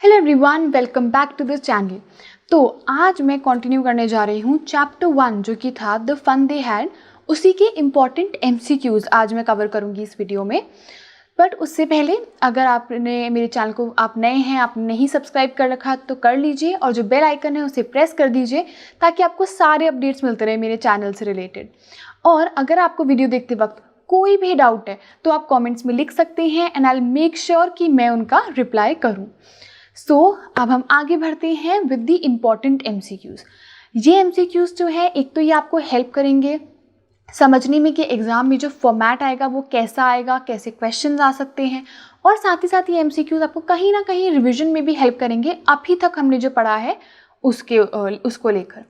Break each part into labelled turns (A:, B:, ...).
A: Hello everyone, welcome back to this channel. तो आज मैं कंटिन्यू करने जा रही हूँ चैप्टर 1 जो कि था द फन दे हैड, उसी के इम्पॉर्टेंट MCQs आज मैं कवर करूँगी इस वीडियो में। बट उससे पहले अगर आपने मेरे चैनल को आप नए हैं, आपने नहीं सब्सक्राइब कर रखा तो कर लीजिए और जो बेल आइकन है उसे प्रेस कर दीजिए ताकि आपको सारे अपडेट्स मिलते रहे मेरे चैनल से रिलेटेड। और अगर आपको वीडियो देखते वक्त कोई भी डाउट है तो आप कमेंट्स में लिख सकते हैं and I will make sure कि मैं उनका रिप्लाई करूँ। सो अब हम आगे बढ़ते हैं विद द इम्पॉर्टेंट MCQs। ये MCQs जो है, एक तो ये आपको हेल्प करेंगे समझने में कि एग्ज़ाम में जो फॉर्मेट आएगा वो कैसा आएगा, कैसे क्वेश्चंस आ सकते हैं, और साथ ही साथ ये MCQs आपको कहीं ना कहीं रिवीजन में भी हेल्प करेंगे अभी तक हमने जो पढ़ा है उसको लेकर।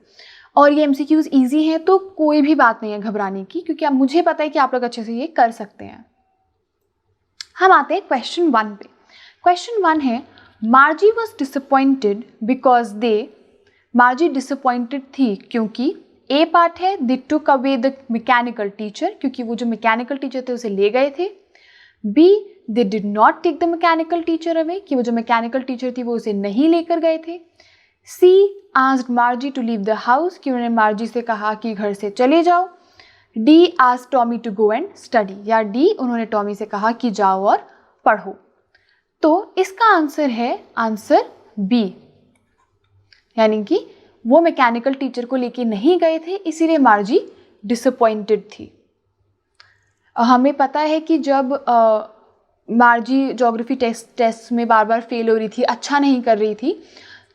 A: और ये MCQs ईजी हैं तो कोई भी बात नहीं है घबराने की, क्योंकि अब मुझे पता है कि आप लोग अच्छे से ये कर सकते हैं। हम आते हैं क्वेश्चन 1 पे। क्वेश्चन 1 है, Margie was disappointed because Margie disappointed थी क्योंकि ए पार्ट है they took away the mechanical teacher, क्योंकि वो जो मैकेनिकल टीचर थे उसे ले गए थे। B, they did not take the mechanical teacher away, कि वो जो मैकेनिकल टीचर थी वो उसे नहीं लेकर गए थे। C, asked Margie to leave the house, कि उन्होंने मार्जी से कहा कि घर से चले जाओ। D, asked Tommy to go and study, या डी, उन्होंने टॉमी से कहा कि जाओ और पढ़ो। तो इसका आंसर है आंसर बी, यानी कि वो मैकेनिकल टीचर को लेके नहीं गए थे इसीलिए मार्जी डिसअपॉइंटेड थी। हमें पता है कि जब मार्जी ज्योग्राफी टेस्ट में बार बार फेल हो रही थी, अच्छा नहीं कर रही थी,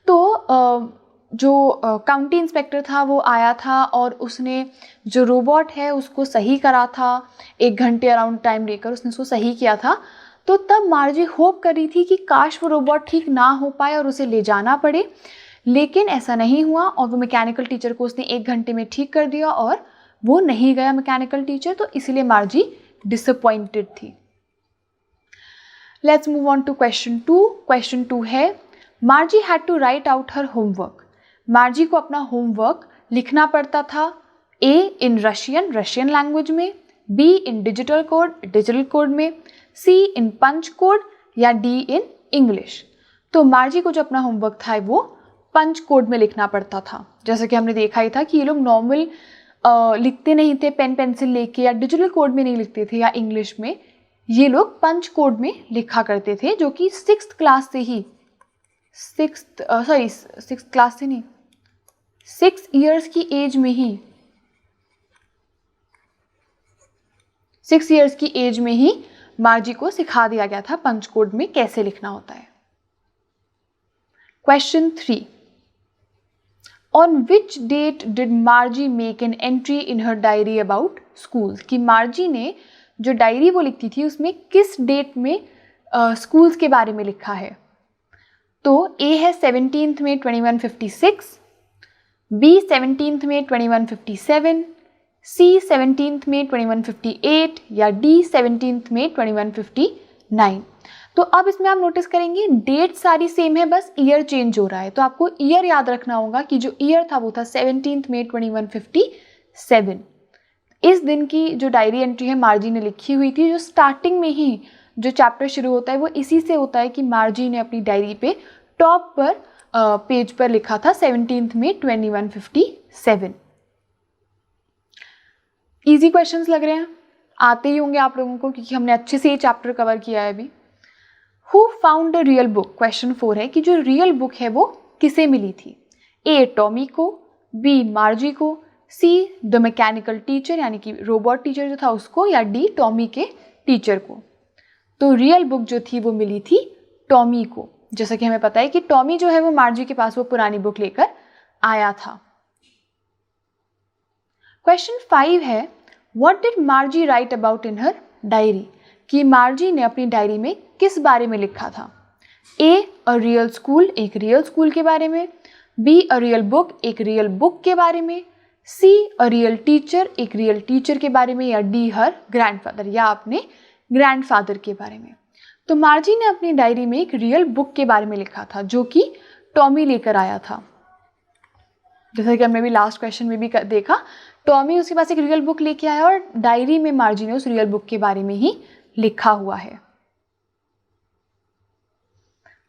A: तो जो काउंटी इंस्पेक्टर था वो आया था और उसने जो रोबोट है उसको सही करा था, 1 घंटे अराउंड टाइम लेकर उसने उसको सही किया था। तो तब मार्जी होप कर रही थी कि काश वो रोबोट ठीक ना हो पाए और उसे ले जाना पड़े, लेकिन ऐसा नहीं हुआ और वो मैकेनिकल टीचर को उसने 1 घंटे में ठीक कर दिया और वो नहीं गया मैकेनिकल टीचर, तो इसलिए मार्जी डिसअपॉइंटेड थी। Let's move on to question 2। Question 2 है, Margie had to write out her homework. Margie को अपना होमवर्क लिखना पड़ता था। ए, इन रशियन लैंग्वेज में, बी, इन डिजिटल कोड में, सी, इन पंच कोड, या डी, इन इंग्लिश। तो मार्जी को जो अपना होमवर्क था वो पंच कोड में लिखना पड़ता था। जैसे कि हमने देखा ही था कि ये लोग नॉर्मल लिखते नहीं थे पेन पेंसिल लेके, या डिजिटल कोड में नहीं लिखते थे या इंग्लिश में, ये लोग पंच कोड में लिखा करते थे, जो कि 6th क्लास से ही 6 क्लास से नहीं 6 इयर्स की एज में ही 6 इयर्स की एज में ही मार्जी को सिखा दिया गया था पंच कोड में कैसे लिखना होता है। Question 3, on which date did Margie make an entry in her diary about schools, कि मार्जी ने जो डायरी वो लिखती थी उसमें किस डेट में स्कूल्स के बारे में लिखा है। तो ए है 17 मई 2156, बी 17 मई 2157, सी 17 मई 2158, या डी 17 मई 2159। तो अब इसमें आप नोटिस करेंगे डेट सारी सेम है, बस ईयर चेंज हो रहा है। तो आपको ईयर याद रखना होगा कि जो ईयर था वो था 17 मई 2157। इस दिन की जो डायरी एंट्री है मार्जी ने लिखी हुई थी। जो स्टार्टिंग में ही जो चैप्टर शुरू होता है वो इसी से होता है कि मार्जी ने अपनी डायरी पे टॉप पर पेज पर लिखा था 17 मई 2157। इजी क्वेश्चंस लग रहे हैं, आते ही होंगे आप लोगों को क्योंकि हमने अच्छे से ये चैप्टर कवर किया है अभी। Who found the real book, question 4 है कि जो रियल बुक है वो किसे मिली थी। ए, टॉमी को, बी, मार्जी को, सी, द मैकेनिकल टीचर यानी कि रोबोट टीचर जो था उसको, या डी, टॉमी के टीचर को। तो रियल बुक जो थी वो मिली थी टॉमी को। जैसा कि हमें पता है कि टॉमी जो है वो मार्जी के पास वो पुरानी बुक लेकर आया था। क्वेश्चन 5 है, what did मार्जी right about in her diary, कि मार्जी ने अपनी डायरी में किस बारे में लिखा था। ए, अ रियल स्कूल, एक रियल स्कूल के बारे में, बी, अ रियल बुक, एक रियल बुक के बारे में, सी, अ रियल टीचर, एक रियल टीचर के बारे में, या डी, हर ग्रैंडफादर, या अपने ग्रैंडफादर के बारे में। तो मार्जी ने अपनी डायरी में एक रियल बुक के बारे में लिखा था जो कि टॉमी लेकर आया था। जैसा कि हमने भी लास्ट क्वेश्चन में भी देखा, टॉमी उसके पास एक रियल बुक लेके आया और डायरी में मार्जी ने उस रियल बुक के बारे में ही लिखा हुआ है।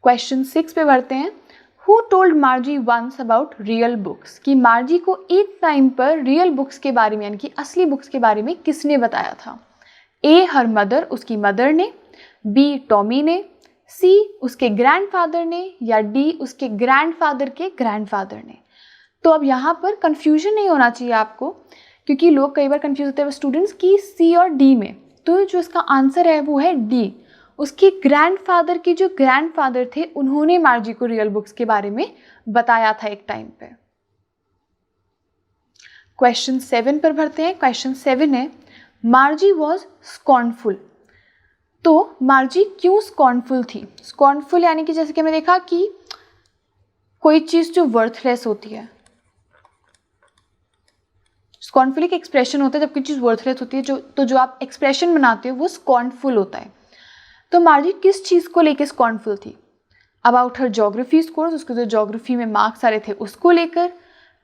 A: क्वेश्चन 6 पे बढ़ते हैं। Who told Margie once about real books, कि मार्जी को एक टाइम पर रियल बुक्स के बारे में यानी कि असली बुक्स के बारे में किसने बताया था? ए हर मदर, उसकी मदर ने, बी टॉमी ने, सी उसके ग्रैंडफादर ने, या डी उसके ग्रैंडफादर के ग्रैंडफादर ने। तो अब यहाँ पर कंफ्यूजन नहीं होना चाहिए आपको, क्योंकि लोग कई बार कंफ्यूज होते हैं स्टूडेंट्स की सी और डी में। तो जो इसका आंसर है वो है डी, उसके ग्रैंडफादर के जो ग्रैंडफादर थे उन्होंने मार्जी को रियल बुक्स के बारे में बताया था एक टाइम पे। क्वेश्चन 7 पर बढ़ते हैं। क्वेश्चन 7 है मार्जी वॉज स्कॉर्नफुल। तो मार्जी क्यों स्कॉर्नफुल थी? स्कॉर्नफुल यानी कि जैसे कि हमने देखा कि कोई चीज़ जो वर्थलेस होती है, स्कॉर्नफुल एक एक्सप्रेशन होता है जब कोई चीज़ वर्थलेस होती है, जो आप एक्सप्रेशन बनाते हो वो स्कॉर्नफुल होता है। तो मार्जी किस चीज़ को लेकर स्कॉर्नफुल थी? अबाउट हर ज्योग्राफी स्कोर्स, उसके जो ज्योग्राफी में मार्क्स आ रहे थे उसको लेकर,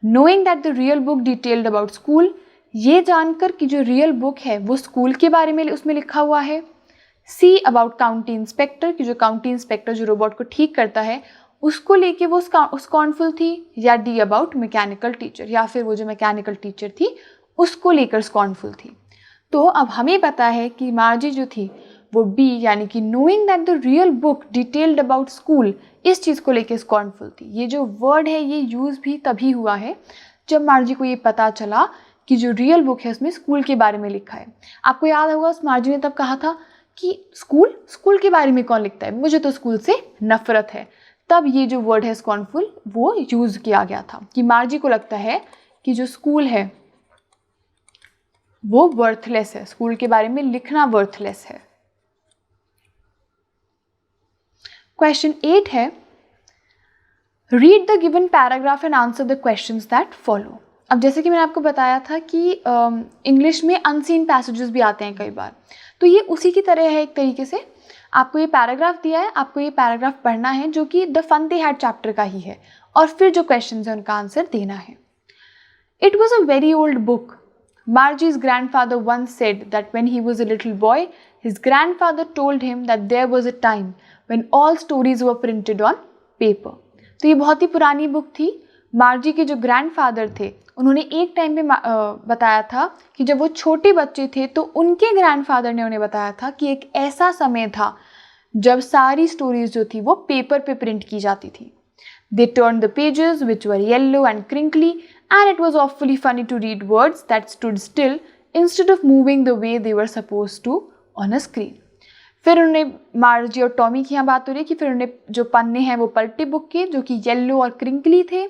A: knowing that the real book detailed about school, ये जानकर कि जो रियल बुक है वो स्कूल के बारे में उसमें लिखा हुआ है, सी अबाउट काउंटी इंस्पेक्टर, कि जो काउंटी इंस्पेक्टर जो रोबोट को ठीक करता है उसको लेके वो स्कॉर्नफुल थी, या डी अबाउट मैकेनिकल टीचर, या फिर वो जो मैकेनिकल टीचर थी उसको लेकर स्कॉर्नफुल थी। तो अब हमें पता है कि मार्जी जो थी वो बी यानी कि knowing that the real book detailed about school, इस चीज़ को लेकर स्कॉर्नफुल थी। ये जो वर्ड है ये यूज़ भी तभी हुआ है जब मार्जी को ये पता चला कि जो रियल बुक है उसमें स्कूल के बारे में लिखा है। आपको याद होगा उस मार्जी ने तब कहा था कि स्कूल के बारे में कौन लिखता है, मुझे तो स्कूल से नफरत है। तब ये जो वर्ड है स्कॉर्नफुल वो यूज़ किया गया था कि मार्जी को लगता है कि जो स्कूल है वो वर्थलेस है, स्कूल के बारे में लिखना वर्थलेस है। क्वेश्चन 8 है read the given paragraph and answer the questions that follow. अब जैसे कि मैंने आपको बताया था कि इंग्लिश में अनसीन पैसेजेस भी आते हैं कई बार, तो ये उसी की तरह है एक तरीके से। आपको ये पैराग्राफ दिया है, आपको ये पैराग्राफ पढ़ना है जो कि the fun they had chapter का ही है, और फिर जो क्वेश्चंस हैं उनका आंसर देना है। It was a very old book. Margie's grandfather once said that when he was a little boy, his grandfather told him that there was a time when all stories were printed on paper. तो ये बहुत ही पुरानी book थी। मार्जी के जो grandfather थे उन्होंने एक टाइम पे बताया था कि जब वो छोटे बच्चे थे तो उनके ग्रैंडफादर ने उन्हें बताया था कि एक ऐसा समय था जब सारी स्टोरीज जो थी वो पेपर पे प्रिंट की जाती थी। They turned the pages which were yellow and crinkly, and it was awfully funny to read words that stood still instead of moving the way they were supposed to on a screen. फिर उन्हें मार्जी और Tommy की यहाँ बात हो रही है कि फिर उन्हें जो पन्ने हैं वो पलटे बुक के जो कि येलो और क्रिंकली थे,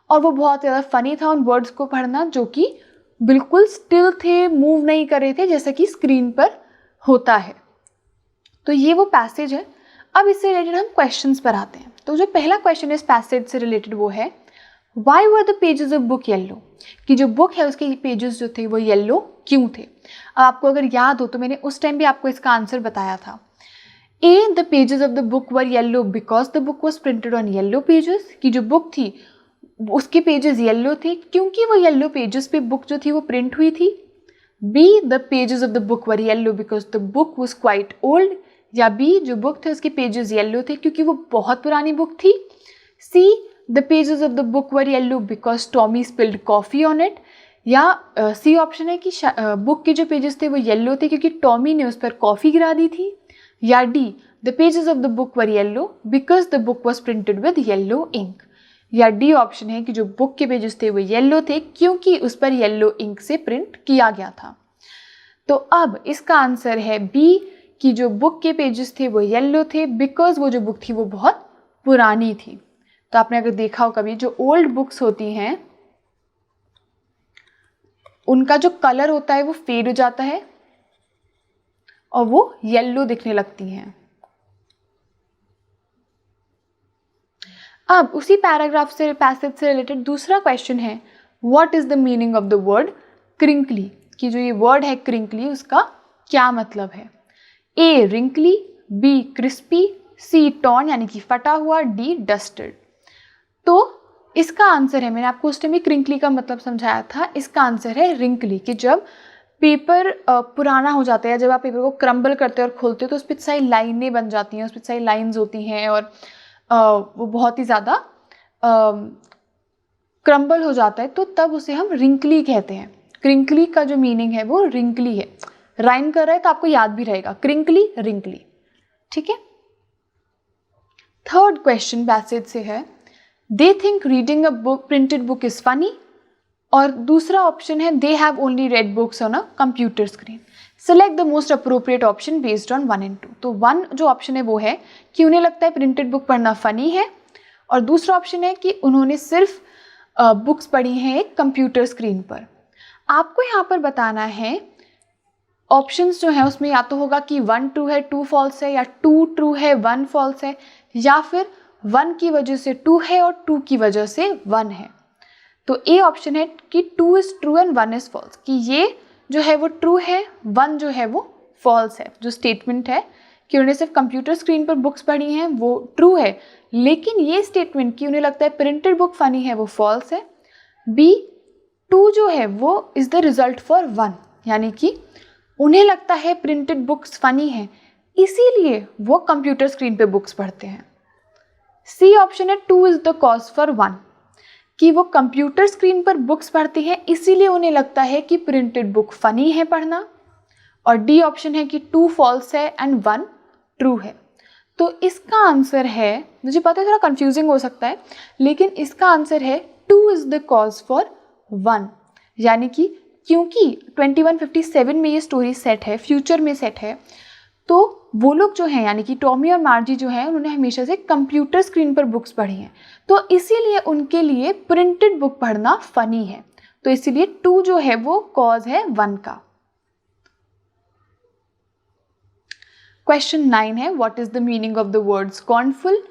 A: और वो बहुत ज़्यादा फ़नी था उन वर्ड्स को पढ़ना जो कि बिल्कुल स्टिल थे, मूव नहीं कर रहे थे जैसा कि स्क्रीन पर होता है। तो ये वो पैसेज है। अब इससे रिलेटेड हम क्वेश्चंस पर आते हैं। तो जो पहला क्वेश्चन इस पैसेज से रिलेटेड वो है why were the pages of book yellow, कि जो बुक है उसके पेजेस जो थे वो येलो क्यों थे। अब आपको अगर याद हो तो मैंने उस टाइम भी आपको इसका आंसर बताया था। A the pages of the book were yellow because the book was printed on yellow pages, की जो बुक थी उसके पेजेस येलो थे क्योंकि वो येलो पेजेस पे बुक जो थी वो प्रिंट हुई थी। Be the pages of the book were yellow because the book was quite old, या बी जो बुक थे उसके पेजेस येलो थे क्योंकि वो बहुत पुरानी बुक थी। See the pages of the book were yellow because Tommy spilled coffee on it, या सी ऑप्शन है कि बुक के जो पेजेस थे वो येलो थे क्योंकि टॉमी ने उस पर कॉफ़ी गिरा दी थी, या D the pages of the book were yellow because the book was printed with yellow ink, या डी ऑप्शन है कि जो बुक के पेजेस थे वो येलो थे क्योंकि उस पर येलो इंक से प्रिंट किया गया था। तो अब इसका आंसर है बी कि जो बुक के पेजेस थे वो येलो थे बिकॉज वो जो बुक थी वो बहुत पुरानी थी। तो आपने अगर देखा हो कभी जो ओल्ड बुक्स होती हैं उनका जो कलर होता है वो फेड हो जाता है और वो येलो दिखने लगती हैं। अब उसी पैराग्राफ से पैसेज से रिलेटेड दूसरा क्वेश्चन है what is the meaning of the word crinkly, कि जो ये वर्ड है क्रिंकली उसका क्या मतलब है। ए रिंकली, बी क्रिस्पी, सी टॉर्न यानी कि फटा हुआ, डी डस्टेड। तो इसका आंसर है, मैंने आपको उस टाइम भी क्रिंकली का मतलब समझाया था, इसका आंसर है रिंकली, कि जब पेपर पुराना हो जाता है, जब आप पेपर को क्रम्बल करते हो और खोलते हो तो उस पर सारी लाइनें बन जाती हैं, उस पर सारी लाइन्स होती हैं और वो बहुत ही ज़्यादा क्रम्बल हो जाता है, तो तब उसे हम रिंकली कहते हैं। क्रिंकली का जो मीनिंग है वो रिंकली है। राइम कर रहा है तो आपको याद भी रहेगा, क्रिंकली रिंकली। ठीक है। थर्ड क्वेश्चन पैसेज से है, they think reading a book printed book is funny, और दूसरा ऑप्शन है they have only red books on a computer screen. Select the most appropriate option based on 1 and 2। तो 1 जो option है वो है कि उन्हें लगता है प्रिंटेड बुक पढ़ना फनी है, और दूसरा ऑप्शन है कि उन्होंने सिर्फ बुक्स पढ़ी हैं एक कंप्यूटर स्क्रीन पर। आपको यहाँ पर बताना है ऑप्शंस जो है उसमें या तो होगा कि 1 ट्रू है 2 फॉल्स है, या 2 ट्रू है 1 फॉल्स है, या फिर 1 की वजह से 2 है और 2 की वजह से 1 है। तो ए ऑप्शन है कि 2 is true and 1 is false, कि ये जो है वो ट्रू है, 1 जो है वो फॉल्स है। जो स्टेटमेंट है कि उन्होंने सिर्फ कंप्यूटर स्क्रीन पर बुक्स पढ़ी हैं वो ट्रू है, लेकिन ये स्टेटमेंट कि उन्हें लगता है प्रिंटेड बुक फनी है वो फॉल्स है। बी 2 जो है वो इज़ द रिजल्ट फॉर 1, यानी कि उन्हें लगता है प्रिंटेड बुक्स फनी है इसीलिए वो कंप्यूटर स्क्रीन पे बुक्स पढ़ते हैं। सी ऑप्शन है 2 इज़ द कॉज फॉर 1, कि वो कंप्यूटर स्क्रीन पर बुक्स पढ़ते हैं इसीलिए उन्हें लगता है कि प्रिंटेड बुक फनी है पढ़ना। और डी ऑप्शन है कि 2 फॉल्स है एंड 1 ट्रू है। तो इसका आंसर है, मुझे पता है थोड़ा कंफ्यूजिंग हो सकता है, लेकिन इसका आंसर है 2 इज़ द कॉज फॉर 1, यानी कि क्योंकि 2157 में ये स्टोरी सेट है, फ्यूचर में सेट है, तो वो लोग जो हैं यानी कि टॉमी और मार्जी जो हैं उन्होंने हमेशा से कंप्यूटर स्क्रीन पर बुक्स पढ़ी हैं, तो इसीलिए उनके लिए प्रिंटेड बुक पढ़ना फनी है। तो इसीलिए 2 जो है वो कॉज है 1 का। क्वेश्चन 9 है, what is the meaning of the word scornful,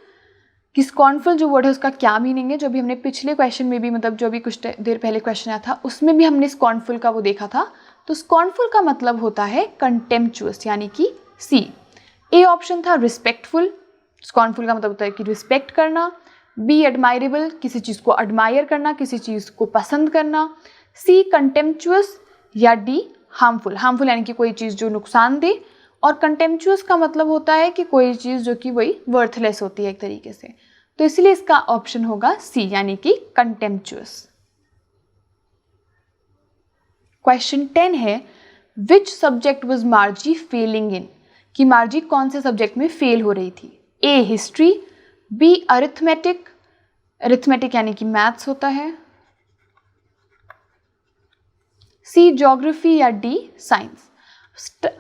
A: कि स्कॉर्नफुल जो वर्ड है उसका क्या मीनिंग है। जो भी हमने पिछले क्वेश्चन में भी, मतलब जो भी कुछ देर पहले क्वेश्चन आया था उसमें भी हमने स्कॉर्नफुल का वो देखा था। तो स्कॉर्नफुल का मतलब होता है कंटेम्पचुअस, यानी कि सी। ए ऑप्शन था रिस्पेक्टफुल, स्कॉर्नफुल का मतलब होता है कि रिस्पेक्ट करना। बी एडमायरेबल, किसी चीज़ को एडमायर करना, किसी चीज़ को पसंद करना। सी कंटेम्पचुअस, या डी हार्मफुल, हार्मफुल यानी कि कोई चीज़ जो नुकसान दे, और कंटेम्पचुअस का मतलब होता है कि कोई चीज़ जो कि वही वर्थलेस होती है एक तरीके से। तो इसलिए इसका ऑप्शन होगा सी, यानी कि कंटेम्पचुअस। क्वेश्चन 10 है, विच सब्जेक्ट वाज मार्जी फेलिंग इन, कि मार्जी कौन से सब्जेक्ट में फेल हो रही थी। ए हिस्ट्री, बी अरिथमेटिक, अरिथमेटिक यानी कि मैथ्स होता है, सी ज्योग्राफी, या डी साइंस।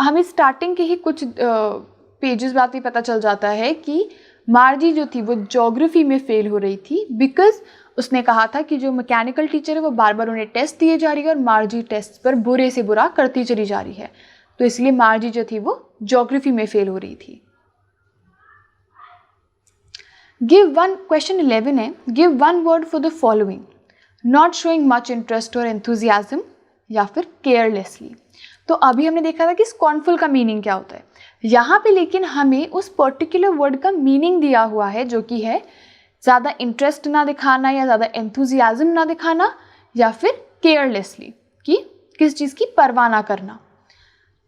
A: हमें स्टार्टिंग के ही कुछ पेजेस बाद ही पता चल जाता है कि मार्जी जो थी वो ज्योग्राफी में फेल हो रही थी, बिकॉज उसने कहा था कि जो मैकेनिकल टीचर है वो बार बार उन्हें टेस्ट दिए जा रही है और मार्जी टेस्ट पर बुरे से बुरा करती चली जा रही है, तो इसलिए मार्जी जो थी वो ज्योग्राफी में फेल हो रही थी। क्वेश्चन 11 है, give 1 word for the following, not showing much interest और एंथुजियाज्म, या फिर केयरलेसली। तो अभी हमने देखा था कि स्कॉर्नफुल का मीनिंग क्या होता है, यहाँ पे लेकिन हमें उस पर्टिकुलर वर्ड का मीनिंग दिया हुआ है जो कि है ज़्यादा इंटरेस्ट ना दिखाना, या ज़्यादा एंथुजियाज्म ना दिखाना, या फिर केयरलेसली, कि किस चीज़ की परवाह ना करना।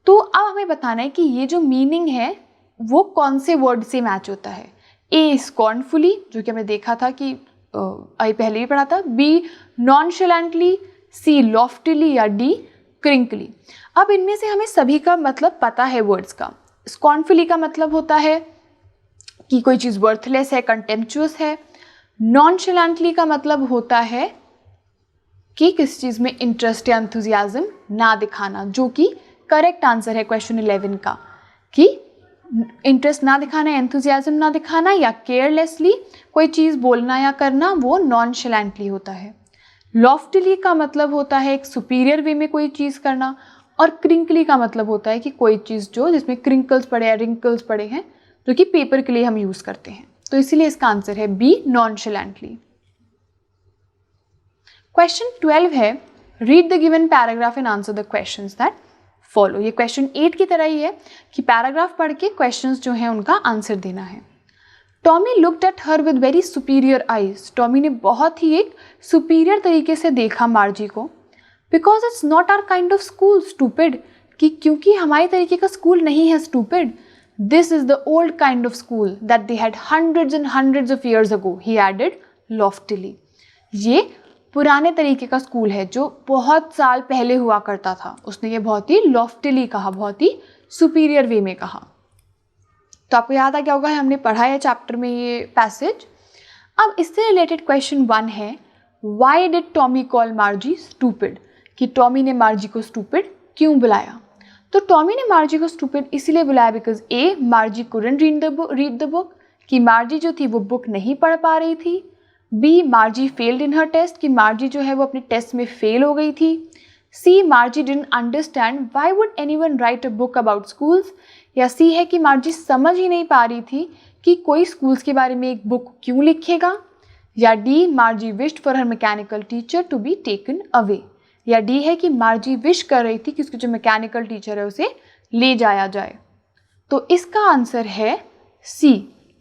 A: तो अब हमें बताना है कि ये जो मीनिंग है वो कौन से वर्ड से मैच होता है। ए स्कॉर्नफुली, जो कि हमने देखा था कि अभी पहले भी पढ़ा था। बी नॉनशलेंटली, सी लॉफ्टिली, या डी क्रिंकली। अब इनमें से हमें सभी का मतलब पता है वर्ड्स का। स्कॉर्नफुली का मतलब होता है कि कोई चीज़ वर्थलेस है, कंटेम्पचुअस है। नॉनशलेंटली का मतलब होता है कि किस चीज़ में इंटरेस्ट या एंथुजियाज्म ना दिखाना, जो कि करेक्ट आंसर है क्वेश्चन 11 का, कि इंटरेस्ट ना दिखाना, एंथुजियाज्म ना दिखाना, या केयरलेसली कोई चीज़ बोलना या करना, वो नॉनशलेंटली होता है। लॉफ्टिली का मतलब होता है एक सुपीरियर वे में कोई चीज़ करना, और क्रिंकली का मतलब होता है कि कोई चीज़ जो जिसमें क्रिंकल्स पड़े या रिंकल्स पड़े हैं, जो कि पेपर के लिए हम यूज़ करते हैं। तो इसीलिए इसका आंसर है बी नॉनशलेंटली। क्वेश्चन 12 है, read the given paragraph and answer the questions that follow. ये क्वेश्चन 8 की तरह ही है कि पैराग्राफ पढ़ के क्वेश्चंस जो हैं उनका आंसर देना है। Tommy looked at her with very superior eyes, Tommy ने बहुत ही एक सुपीरियर तरीके से देखा मार्जी को। Because it's not our kind of school stupid, कि क्योंकि हमारे तरीके का स्कूल नहीं है stupid. This is the old kind of school that they had hundreds and hundreds of years ago, he added loftily. ये पुराने तरीके का स्कूल है जो बहुत साल पहले हुआ करता था। उसने ये बहुत ही लॉफ्टिली कहा, बहुत ही सुपीरियर वे में कहा। तो आपको याद आ गया होगा, हमने पढ़ा है चैप्टर में ये पैसेज। अब इससे रिलेटेड क्वेश्चन 1 है, why did Tommy call मार्जी stupid, कि टॉमी ने मार्जी को स्टूपिड क्यों बुलाया। तो टॉमी ने मार्जी को स्टूपिड इसीलिए बुलाया because A, मार्जी couldn't read the book, कि मार्जी जो थी वो बुक नहीं पढ़ पा रही थी। B, Margie failed in her test, कि मार्जी जो है वो अपने टेस्ट में फेल हो गई थी। C, Margie didn't understand why would anyone write a book about schools, या सी है कि मार्जी समझ ही नहीं पा रही थी कि कोई स्कूल्स के बारे में एक बुक क्यों लिखेगा। या D, Margie wished for her mechanical teacher to be taken away, या डी है कि मार्जी विश कर रही थी कि उसकी जो मैकेनिकल टीचर है उसे ले जाया जाए। तो इसका आंसर है सी,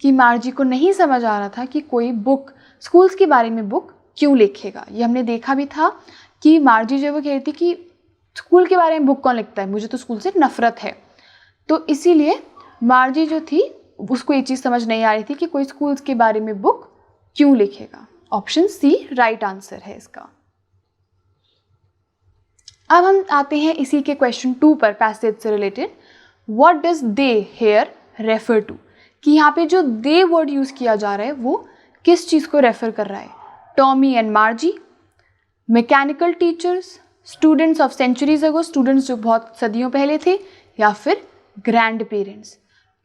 A: कि मार्जी को नहीं समझ आ रहा था कि कोई बुक, स्कूल्स के बारे में बुक क्यों लिखेगा। ये हमने देखा भी था कि मार्जी जो वो कह रही थी कि स्कूल के बारे में बुक कौन लिखता है, मुझे तो स्कूल से नफरत है। तो इसीलिए मार्जी जो थी उसको ये चीज़ समझ नहीं आ रही थी कि कोई स्कूल्स के बारे में बुक क्यों लिखेगा। ऑप्शन सी राइट आंसर है इसका। अब हम आते हैं इसी के क्वेश्चन 2 पर, पैसेज से related. What does they here refer to, कि यहाँ पे जो दे वर्ड यूज़ किया जा रहा है वो किस चीज़ को रेफर कर रहा है। Tommy and Margie, mechanical teachers, students of centuries ago, students जो बहुत सदियों पहले थे, या फिर ग्रैंड पेरेंट्स।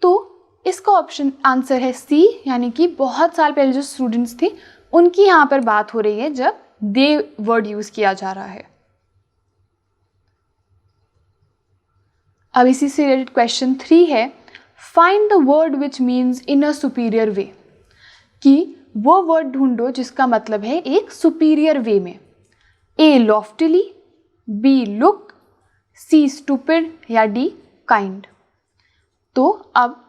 A: तो इसका ऑप्शन आंसर है सी, यानी कि बहुत साल पहले जो स्टूडेंट्स थे उनकी यहाँ पर बात हो रही है जब दे वर्ड यूज़ किया जा रहा है। अब इसी से रिलेटेड क्वेश्चन 3 है, find the word which means in a superior way, कि वो वर्ड ढूंढो जिसका मतलब है एक सुपीरियर वे में। ए, लॉफ्टिली, बी, लुक, सी, स्टूपिड, या डी, काइंड। तो अब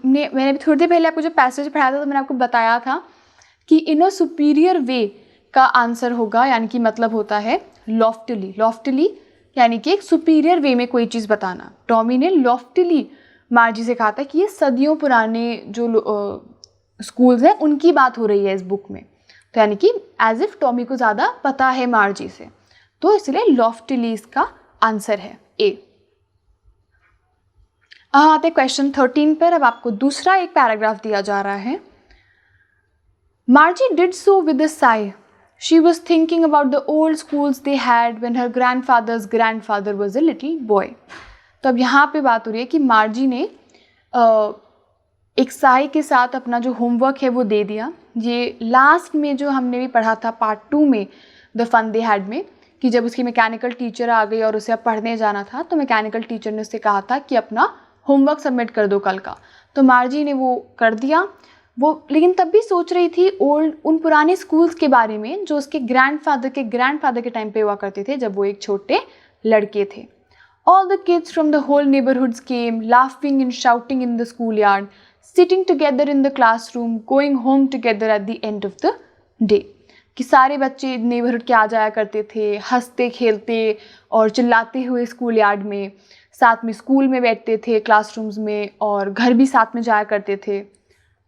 A: मैंने भी थोड़ी देर पहले आपको जो पैसेज पढ़ाया था तो मैंने आपको बताया था कि इन अ सुपीरियर वे का आंसर होगा, यानी कि मतलब होता है लॉफ्टिली। लॉफ्टिली यानी कि एक सुपीरियर वे में कोई चीज़ बताना। टॉमी ने लॉफ्टिली मार्जी से कहा था कि ये सदियों पुराने जो स्कूल्स हैं उनकी बात हो रही है इस बुक में। तो यानी कि एज इफ टॉमी को ज़्यादा पता है मार्जी से, तो इसलिए लॉफ्टिली इसका आंसर है ए। अब आते क्वेश्चन 13 पर। अब आपको दूसरा एक पैराग्राफ दिया जा रहा है। मार्जी did so with a Sai, she was thinking about the old schools they had when her grandfathers grandfather was a little boy. तो अब यहाँ पे बात हो रही है कि मार्जी ने एक साई के साथ अपना जो होमवर्क है वो दे दिया। ये लास्ट में जो हमने भी पढ़ा था पार्ट 2 में द फन दे हैड में, कि जब उसकी मैकेनिकल टीचर आ गई और उसे अब पढ़ने जाना था तो मैकेनिकल टीचर ने उससे कहा था कि अपना होमवर्क सबमिट कर दो कल का। तो मार्जी ने वो कर दिया वो, लेकिन तब भी सोच रही थी उन पुराने स्कूल्स के बारे में जो उसके ग्रैंडफादर के टाइम पे हुआ करते थे जब वो एक छोटे लड़के थे। All the kids from the whole neighborhoods came, laughing and shouting in the schoolyard, sitting together in the classroom, going home together at the end of the day. कि सारे बच्चे नेबरहुड के आ जाया करते थे, हंसते खेलते और चिल्लाते हुए स्कूल यार्ड में, साथ में स्कूल में बैठते थे क्लासरूम्स में, और घर भी साथ में जाया करते थे।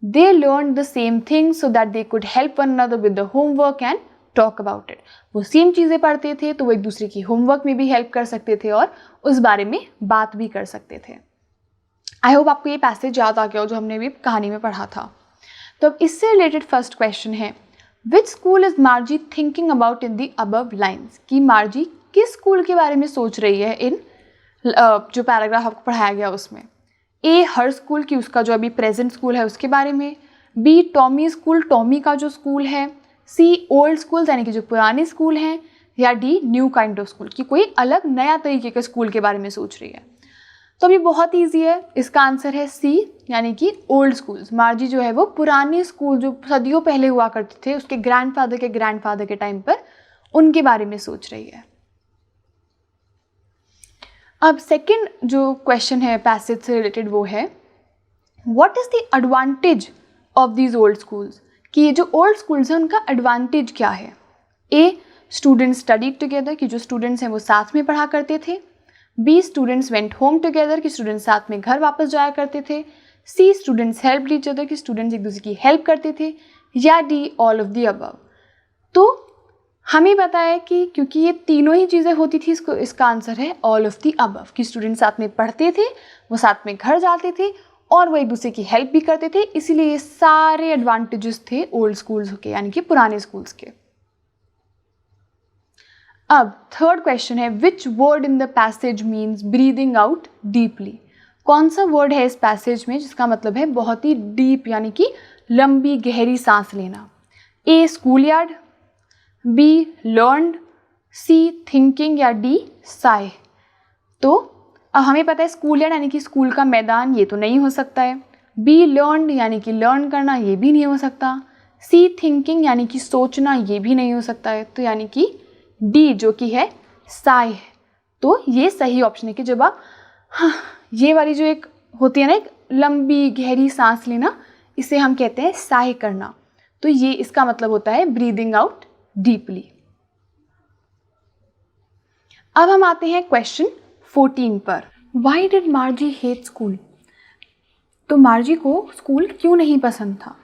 A: They learned the same things so that they could help one another with the homework and talk about it. वो सेम चीज़ें पढ़ते थे तो वो एक दूसरे की होमवर्क में भी हेल्प कर सकते थे और उस बारे में बात भी कर सकते थे। आई होप आपको ये पैसेज याद आ गया हो जो हमने भी कहानी में पढ़ा था। तो अब इससे रिलेटेड फर्स्ट क्वेश्चन है, which school is मार्जी thinking about in the above lines, कि मार्जी किस स्कूल के बारे में सोच रही है इन जो पैराग्राफ आपको पढ़ाया गया उसमें। ए, हर स्कूल की, उसका जो अभी प्रेजेंट स्कूल है उसके बारे में। बी, टॉमी स्कूल, टॉमी का जो स्कूल है। सी, ओल्ड स्कूल्स यानी कि जो पुराने स्कूल हैं। या D, new kind of school, कि कोई अलग नया तरीके के स्कूल के बारे में सोच रही है। तो अभी बहुत ईजी है, इसका आंसर है सी, यानी कि ओल्ड स्कूल्स। मार्जी जो है वो पुराने स्कूल जो सदियों पहले हुआ करते थे उसके ग्रैंडफादर के टाइम पर, उनके बारे में सोच रही है। अब सेकंड जो क्वेश्चन है पैसेज से रिलेटेड वो है, what is the advantage of these old schools, कि ये जो ओल्ड स्कूल्स हैं उनका एडवांटेज क्या है। ए, स्टूडेंट्स स्टडी टुगेदर, कि जो स्टूडेंट्स हैं वो साथ में पढ़ा करते थे। B students went home together कि स्टूडेंट्स साथ में घर वापस जाया करते थे। C students help each other कि स्टूडेंट्स एक दूसरे की हेल्प करते थे। या D all of the above. तो हमें पता है कि क्योंकि ये तीनों ही चीज़ें होती थी, इसका आंसर है ऑल ऑफ द अबव कि स्टूडेंट्स साथ में पढ़ते थे, वो साथ में घर जाते थे और वो एक दूसरे की हेल्प भी करते थे। इसीलिए ये सारे एडवांटेजेस थे ओल्ड स्कूल्स के, यानी कि पुराने स्कूल्स के। अब थर्ड क्वेश्चन है, which word in the passage means breathing out deeply. कौन सा वर्ड है इस पैसेज में जिसका मतलब है बहुत ही डीप, यानी कि लंबी गहरी सांस लेना। A school yard, B learned, C thinking या डी साय। तो अब हमें पता है स्कूल यार्ड यानी कि स्कूल का मैदान, ये तो नहीं हो सकता है। बी लर्नड यानी कि लर्न करना, ये भी नहीं हो सकता। सी थिंकिंग यानी कि सोचना, ये भी नहीं हो सकता है। तो यानी कि डी जो कि है साय। तो ये सही ऑप्शन है कि जब आप ये वाली जो एक होती है ना, एक लंबी गहरी सांस लेना, इसे हम कहते हैं साय करना। तो ये इसका मतलब होता है ब्रीदिंग आउट डीपली। अब हम आते हैं क्वेश्चन 14 पर। Why did Margie hate school. तो मार्जी को स्कूल क्यों नहीं पसंद था।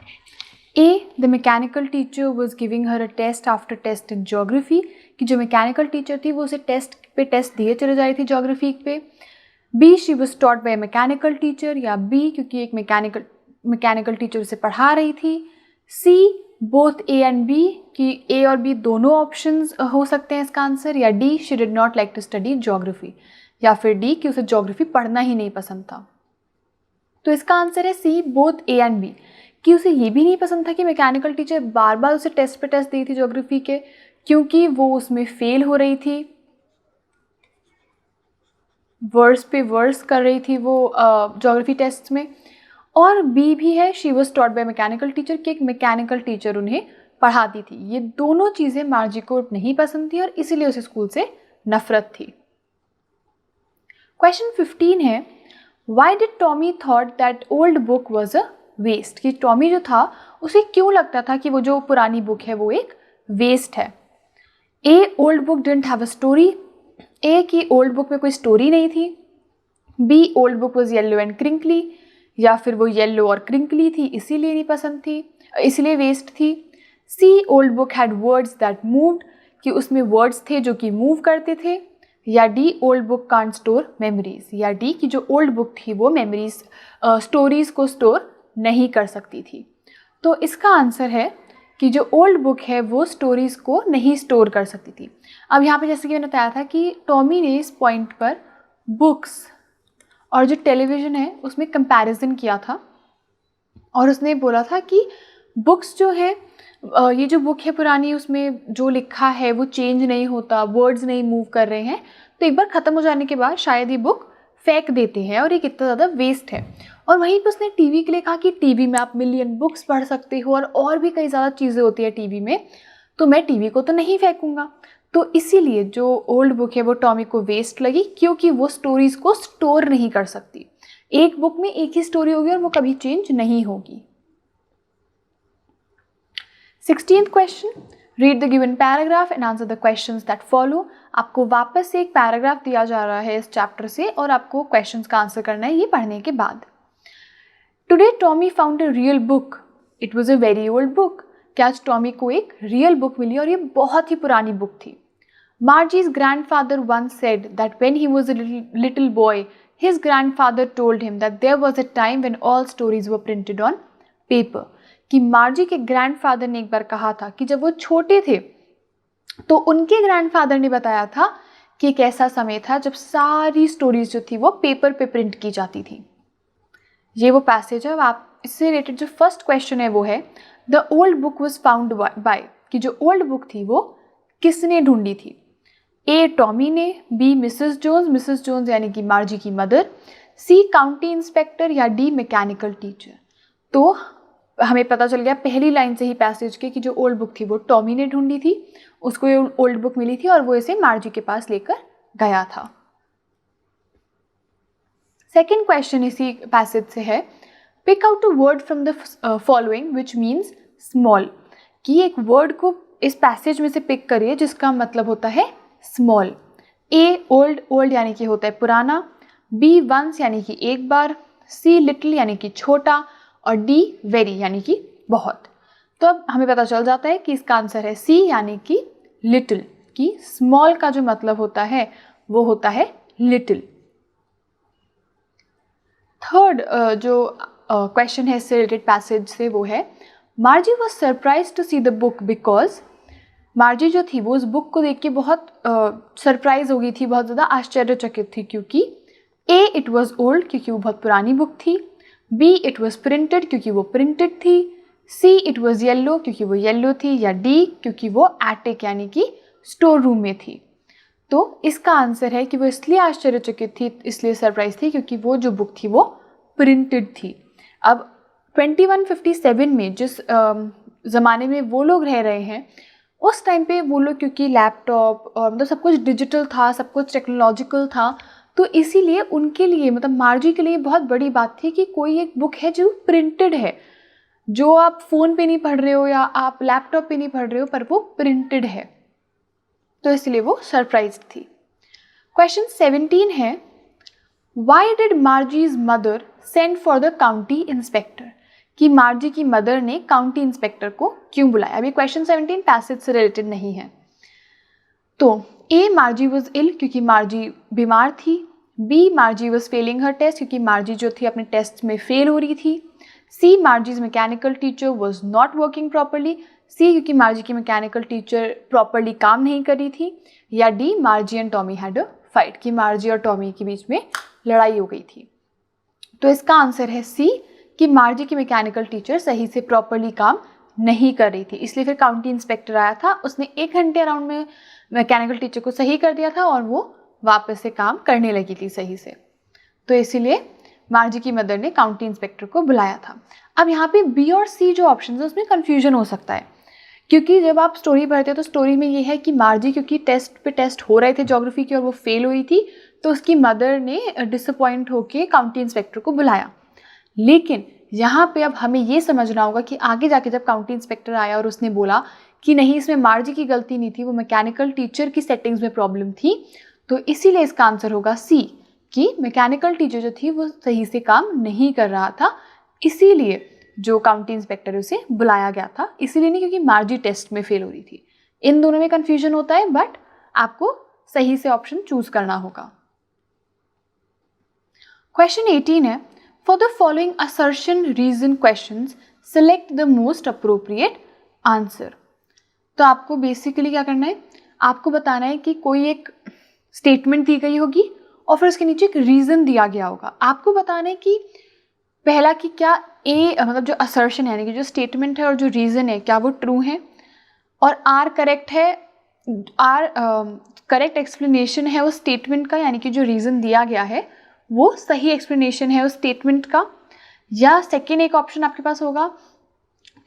A: A the mechanical teacher was giving her a test after test in geography कि जो मैकेनिकल टीचर थी वो उसे टेस्ट पे टेस्ट दिए चले जा रही थी ज्योग्राफी पे। B she was taught by mechanical teacher, या बी क्योंकि एक मैकेनिकल टीचर उसे पढ़ा रही थी। C both A and B कि ए और बी दोनों ऑप्शंस हो सकते हैं इसका आंसर। या D she did not like to study geography, या फिर डी कि उसे ज्योग्राफी पढ़ना ही नहीं पसंद था। तो इसका आंसर है सी बोथ ए एंड बी कि उसे ये भी नहीं पसंद था कि मैकेनिकल टीचर बार बार उसे टेस्ट पे टेस्ट दी थी ज्योग्राफी के, क्योंकि वो उसमें फेल हो रही थी, वर्स पे वर्स कर रही थी वो ज्योग्राफी टेस्ट में। और बी भी है she was taught by mechanical teacher कि एक मैकेनिकल टीचर उन्हें पढ़ाती थी। ये दोनों चीज़ें मार्जी को नहीं पसंद थी और इसीलिए उसे स्कूल से नफरत थी। क्वेश्चन 15 है, why did Tommy thought that old book was a waste कि टॉमी जो था उसे क्यों लगता था कि वो जो पुरानी बुक है वो एक वेस्ट है। A old book didn't have a story, A की ओल्ड बुक में कोई स्टोरी नहीं थी। B old book was yellow and crinkly, या फिर वो येलो और क्रिंकली थी इसीलिए नहीं पसंद थी, इसीलिए वेस्ट थी। C old book had words that moved कि उसमें वर्ड्स थे जो कि मूव करते थे। या D old book can't store memories, या डी की जो ओल्ड बुक थी वो मेमोरीज स्टोरीज को स्टोर नहीं कर सकती थी। तो इसका आंसर है कि जो ओल्ड बुक है वो स्टोरीज़ को नहीं स्टोर कर सकती थी। अब यहाँ पे जैसे कि मैंने बताया था कि टॉमी ने इस पॉइंट पर बुक्स और जो टेलीविज़न है उसमें कंपैरिजन किया था और उसने बोला था कि बुक्स जो है ये जो बुक है पुरानी उसमें जो लिखा है वो चेंज नहीं होता, वर्ड्स नहीं मूव कर रहे हैं, तो एक बार ख़त्म हो जाने के बाद शायद ये बुक फेंक देते हैं और ये कितना ज़्यादा वेस्ट है। और वहीं पर उसने टीवी के लिए कहा कि टीवी में आप मिलियन बुक्स पढ़ सकते हो और भी कई ज़्यादा चीज़ें होती है टीवी में, तो मैं टीवी को तो नहीं फेंकूँगा। तो इसीलिए जो ओल्ड बुक है वो टॉमी को वेस्ट लगी क्योंकि वो स्टोरीज़ को स्टोर नहीं कर सकती। एक बुक में एक ही स्टोरी होगी और वो कभी चेंज नहीं होगी। 16th question, read the given paragraph and answer the questions that follow. आपको वापस से एक पैराग्राफ दिया जा रहा है इस चैप्टर से और आपको क्वेश्चंस का आंसर करना है ये पढ़ने के बाद। Today Tommy found a real book, it was a very old book. कि आज टॉमी को एक रियल बुक मिली और ये बहुत ही पुरानी बुक थी। Margie's grandfather once said that when he was a little boy, his grandfather told him that there was a time when all stories were printed on paper. कि मार्जी के grandfather ने एक बार कहा था कि जब वो छोटे थे तो उनके ग्रैंडफादर ने बताया था कि एक ऐसा समय था जब सारी स्टोरीज जो थी वो पेपर पे प्रिंट की जाती थी। ये वो पैसेज है। आप इससे रिलेटेड जो फर्स्ट क्वेश्चन है वो है the old book was found by, कि जो ओल्ड बुक थी वो किसने ढूंढी थी। ए टॉमी ने, बी मिसेस जोन्स यानी कि मार्जी की मदर, सी काउंटी इंस्पेक्टर, या डी मैकेनिकल टीचर। तो हमें पता चल गया पहली लाइन से ही पैसेज के कि जो ओल्ड बुक थी वो टॉमी ने ढूंढी थी, उसको ये ओल्ड बुक मिली थी और वो इसे मार्जी के पास लेकर गया था। सेकेंड क्वेश्चन इसी पैसेज से है, pick out a word from the following which means small. कि एक वर्ड को इस पैसेज में से पिक करिए जिसका मतलब होता है स्मॉल। ए ओल्ड, ओल्ड यानी कि होता है पुराना, बी वंस यानी कि एक बार, सी लिटिल यानी कि छोटा, और डी वेरी यानी कि बहुत। तो अब हमें पता चल जाता है कि इसका आंसर है सी यानी कि लिटिल, कि स्मॉल का जो मतलब होता है वो होता है लिटिल। थर्ड जो क्वेश्चन है इससे रिलेटेड पैसेज से वो है, Margie was surprise to see the book because, Margie जो थी वो उस बुक को देख के बहुत सरप्राइज हो गई थी, बहुत ज़्यादा आश्चर्यचकित थी, क्योंकि ए इट वॉज ओल्ड क्योंकि वो बहुत पुरानी बुक थी, बी इट वॉज प्रिंटेड क्योंकि वो प्रिंटेड थी, सी इट वॉज येल्लो क्योंकि वो येल्लो थी, या डी क्योंकि वो एटिक यानी कि स्टोर रूम में थी। तो इसका आंसर है कि वो इसलिए आश्चर्यचकित थी, इसलिए सरप्राइज थी क्योंकि वो जो बुक थी वो प्रिंटेड थी। अब 2157 में जिस ज़माने में वो लोग रह रहे हैं, उस टाइम पे वो लोग क्योंकि लैपटॉप और मतलब सब कुछ डिजिटल था, सब कुछ टेक्नोलॉजिकल था, तो इसीलिए उनके लिए मतलब मार्जी के लिए बहुत बड़ी बात थी कि कोई एक बुक है जो प्रिंटेड है, जो आप फ़ोन पे नहीं पढ़ रहे हो या आप लैपटॉप पे नहीं पढ़ रहे हो, पर वो प्रिंटेड है, तो इसलिए वो सरप्राइज थी। क्वेश्चन 17 है, why did Margie's mother send for the county inspector, कि मार्जी की मदर ने काउंटी इंस्पेक्टर को क्यों बुलाया। अभी क्वेश्चन 17 पैसेज से रिलेटेड नहीं है। तो ए मार्जी वॉज इल क्योंकि मार्जी बीमार थी, B Margie was failing her test क्योंकि मार्जी जो थी अपने टेस्ट में फेल हो रही थी, C Margie's mechanical teacher was not working properly, C क्योंकि मार्जी की मैकेनिकल टीचर प्रॉपरली काम नहीं कर रही थी, या D मार्जी and Tommy had a fight, कि मार्जी और टॉमी के बीच में लड़ाई हो गई थी। तो इसका आंसर है सी, कि मार्जी की मैकेनिकल टीचर सही से प्रॉपरली काम नहीं कर रही थी, इसलिए फिर काउंटी इंस्पेक्टर आया था, उसने 1 घंटे अराउंड में मैकेनिकल टीचर को सही कर दिया था और वो वापस से काम करने लगी थी सही से। तो इसीलिए मार्जी की मदर ने काउंटी इंस्पेक्टर को बुलाया था। अब यहाँ पे बी और सी जो ऑप्शन है उसमें कन्फ्यूजन हो सकता है, क्योंकि जब आप स्टोरी पढ़ते हो तो स्टोरी में ये है कि मार्जी क्योंकि टेस्ट पे टेस्ट हो रहे थे ज्योग्राफी के और वो फेल हुई थी, तो उसकी मदर ने डिसअपॉइंट होकर काउंटी इंस्पेक्टर को बुलाया। लेकिन यहाँ पे अब हमें ये समझना होगा कि आगे जाके जब काउंटी इंस्पेक्टर आया और उसने बोला कि नहीं इसमें मार्जी की गलती नहीं थी, वो मैकेनिकल टीचर की सेटिंग्स में प्रॉब्लम थी, तो इसीलिए इसका आंसर होगा सी, कि मैकेनिकल टीचर जो थी वो सही से काम नहीं कर रहा था, इसीलिए जो काउंटी इंस्पेक्टर है उसे बुलाया गया था, इसीलिए नहीं क्योंकि मार्जी टेस्ट में फेल हो रही थी। इन दोनों में कन्फ्यूजन होता है, बट आपको सही से ऑप्शन चूज करना होगा। क्वेश्चन 18 है, for the following assertion reason questions select the most appropriate answer. तो आपको बेसिकली क्या करना है, आपको बताना है कि कोई एक स्टेटमेंट दी गई होगी और फिर उसके नीचे एक रीज़न दिया गया होगा। आपको बताना है कि पहला कि क्या ए मतलब जो असर्शन है यानी कि जो स्टेटमेंट है और जो रीज़न है क्या वो ट्रू है, और आर करेक्ट है, आर करेक्ट एक्सप्लेनेशन है उस स्टेटमेंट का, यानी कि जो रीज़न दिया गया है वो सही एक्सप्लेनेशन है उस स्टेटमेंट का, या सेकेंड एक ऑप्शन आपके पास होगा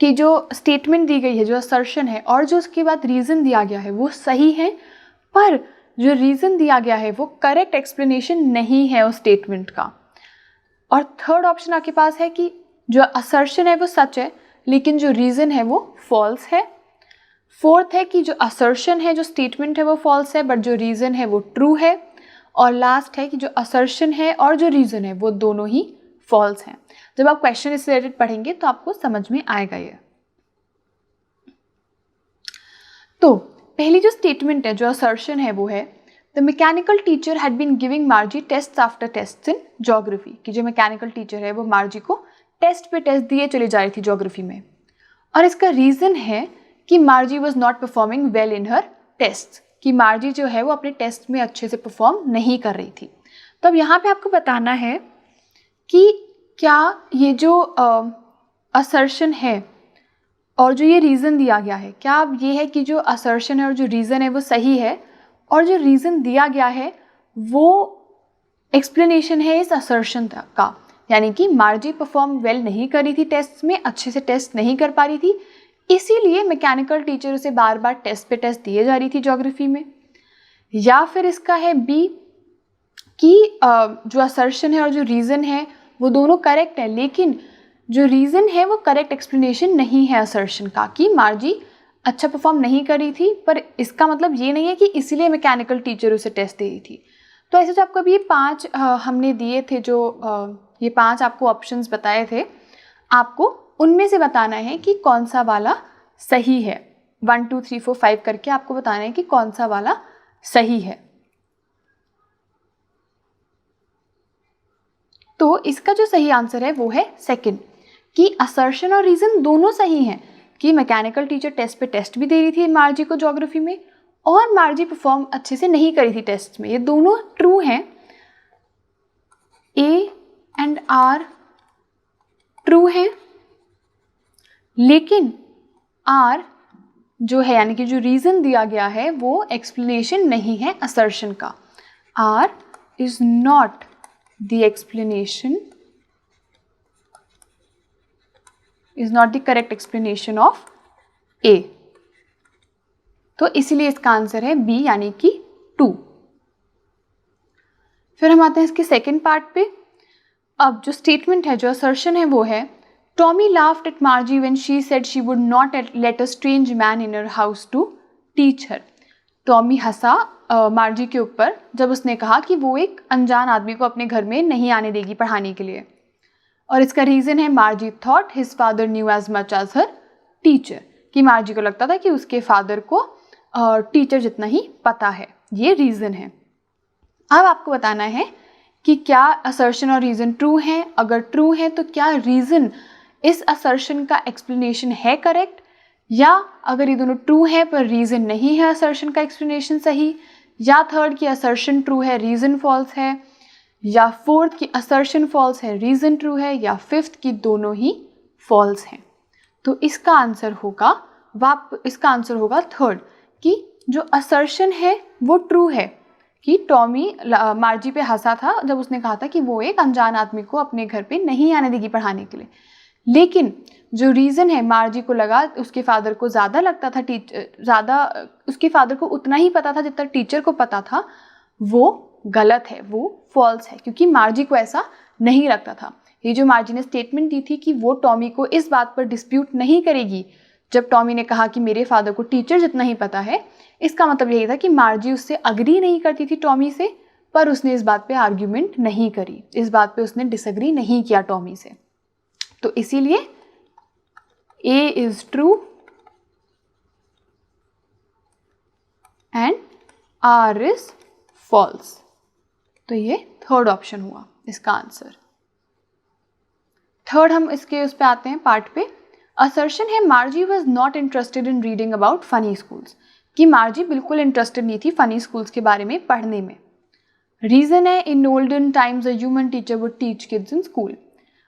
A: कि जो स्टेटमेंट दी गई है जो असर्शन है और जो उसके बाद रीज़न दिया गया है वो सही है, पर जो रीज़न दिया गया है वो करेक्ट एक्सप्लेनेशन नहीं है उस स्टेटमेंट का। और थर्ड ऑप्शन आपके पास है कि जो असर्शन है वो सच है लेकिन जो रीज़न है वो फॉल्स है। फोर्थ है कि जो असर्शन है जो स्टेटमेंट है वो फॉल्स है बट जो रीज़न है वो ट्रू है। और लास्ट है कि जो असर्शन है और जो रीज़न है वो दोनों ही फॉल्स हैं। जब आप क्वेश्चन इससे रिलेटेड पढ़ेंगे तो आपको समझ में आएगा ये। तो पहली जो स्टेटमेंट है जो असर्शन है वो है the mechanical teacher had been giving Margie test after test in geography, कि जो मैकेनिकल टीचर है वो मार्जी को टेस्ट पे टेस्ट दिए चली जा रही थी ज्योग्राफी में। और इसका रीज़न है कि Margie was not performing well in her test, कि मार्जी जो है वो अपने टेस्ट में अच्छे से परफॉर्म नहीं कर रही थी। तो अब यहाँ पे आपको बताना है कि क्या ये जो असर्शन है और जो ये रीज़न दिया गया है, क्या अब ये है कि जो असर्शन है और जो रीज़न है वो सही है और जो रीज़न दिया गया है वो एक्सप्लेनेशन है इस असर्शन का, यानी कि मार्जी परफॉर्म वेल नहीं कर रही थी टेस्ट में, अच्छे से टेस्ट नहीं कर पा रही थी, इसीलिए मैकेनिकल टीचर उसे बार बार टेस्ट पे टेस्ट दिए जा रही थी ज्योग्राफी में। या फिर इसका है बी कि जो असर्शन है और जो रीज़न है वो दोनों करेक्ट है लेकिन जो रीज़न है वो करेक्ट एक्सप्लेनेशन नहीं है असर्शन का, कि मार्जी अच्छा परफॉर्म नहीं करी थी, पर इसका मतलब ये नहीं है कि इसीलिए मैकेनिकल टीचर उसे टेस्ट दे रही थी। तो ऐसे जो आपको अभी ये 5 हमने दिए थे, जो ये 5 आपको ऑप्शंस बताए थे, आपको उनमें से बताना है कि कौन सा वाला सही है। 1 2 3 4 5 करके आपको बताना है कि कौन सा वाला सही है। तो इसका जो सही आंसर है वो है सेकंड, कि असर्शन और रीज़न दोनों सही हैं, कि मैकेनिकल टीचर टेस्ट पे टेस्ट भी दे रही थी मार्जी को ज्योग्राफी में, और मार्जी परफॉर्म अच्छे से नहीं करी थी टेस्ट में। ये दोनों ट्रू हैं, ए एंड आर ट्रू हैं, लेकिन आर जो है यानी कि जो रीज़न दिया गया है वो एक्सप्लेनेशन नहीं है असर्शन का। R is not the explanation, is not the correct explanation of A. तो इसीलिए इसका आंसर है बी यानी कि 2। फिर हम आते हैं इसके सेकेंड पार्ट पे। अब जो स्टेटमेंट है, जो असर्शन है वो है, Tommy laughed at Margie when she said she would not let a strange man in her house to teach her। Tommy हंसा मार्जी के ऊपर जब उसने कहा कि वो एक अनजान आदमी को अपने घर में नहीं आने देगी पढ़ाने के लिए। और इसका रीज़न है Margie thought his father knew as much as her teacher, कि मार्जी को लगता था कि उसके फादर को टीचर जितना ही पता है। ये रीज़न है। अब आपको बताना है कि क्या असर्शन और रीज़न ट्रू हैं। अगर ट्रू है तो क्या रीज़न इस असर्शन का एक्सप्लेनेशन है करेक्ट, या अगर ये दोनों ट्रू है पर रीज़न नहीं है असर्शन का एक्सप्लेनेशन सही, या थर्ड की असर्शन ट्रू है रीज़न फॉल्स है, या फोर्थ की असर्शन फॉल्स है रीज़न ट्रू है, या फिफ्थ की दोनों ही फॉल्स हैं। तो इसका आंसर होगा थर्ड, कि जो असर्शन है वो ट्रू है, कि टॉमी मार्जी पे हंसा था जब उसने कहा था कि वो एक अनजान आदमी को अपने घर पे नहीं आने देगी पढ़ाने के लिए। लेकिन जो रीज़न है, मार्जी को लगा उसके फादर को ज़्यादा लगता था उसके फादर को उतना ही पता था जितना टीचर को पता था, वो गलत है, वो फॉल्स है, क्योंकि मार्जी को ऐसा नहीं लगता था। ये जो मार्जी ने स्टेटमेंट दी थी कि वो टॉमी को इस बात पर डिस्प्यूट नहीं करेगी, जब टॉमी ने कहा कि मेरे फादर को टीचर जितना ही पता है, इसका मतलब यही था कि मार्जी उससे अग्री नहीं करती थी टॉमी से, पर उसने इस बात पे आर्ग्यूमेंट नहीं करी, इस बात पे उसने डिसएग्री नहीं किया टॉमी से। तो इसीलिए A is true and R is false. तो ये थर्ड ऑप्शन हुआ इसका आंसर। थर्ड हम इसके उस पे आते हैं पार्ट पे। असर्शन है Margie was not interested in reading about funny schools, कि मार्जी बिल्कुल इंटरेस्टेड नहीं थी फनी स्कूल्स के बारे में पढ़ने में। रीज़न है in olden times a human teacher would teach kids in school.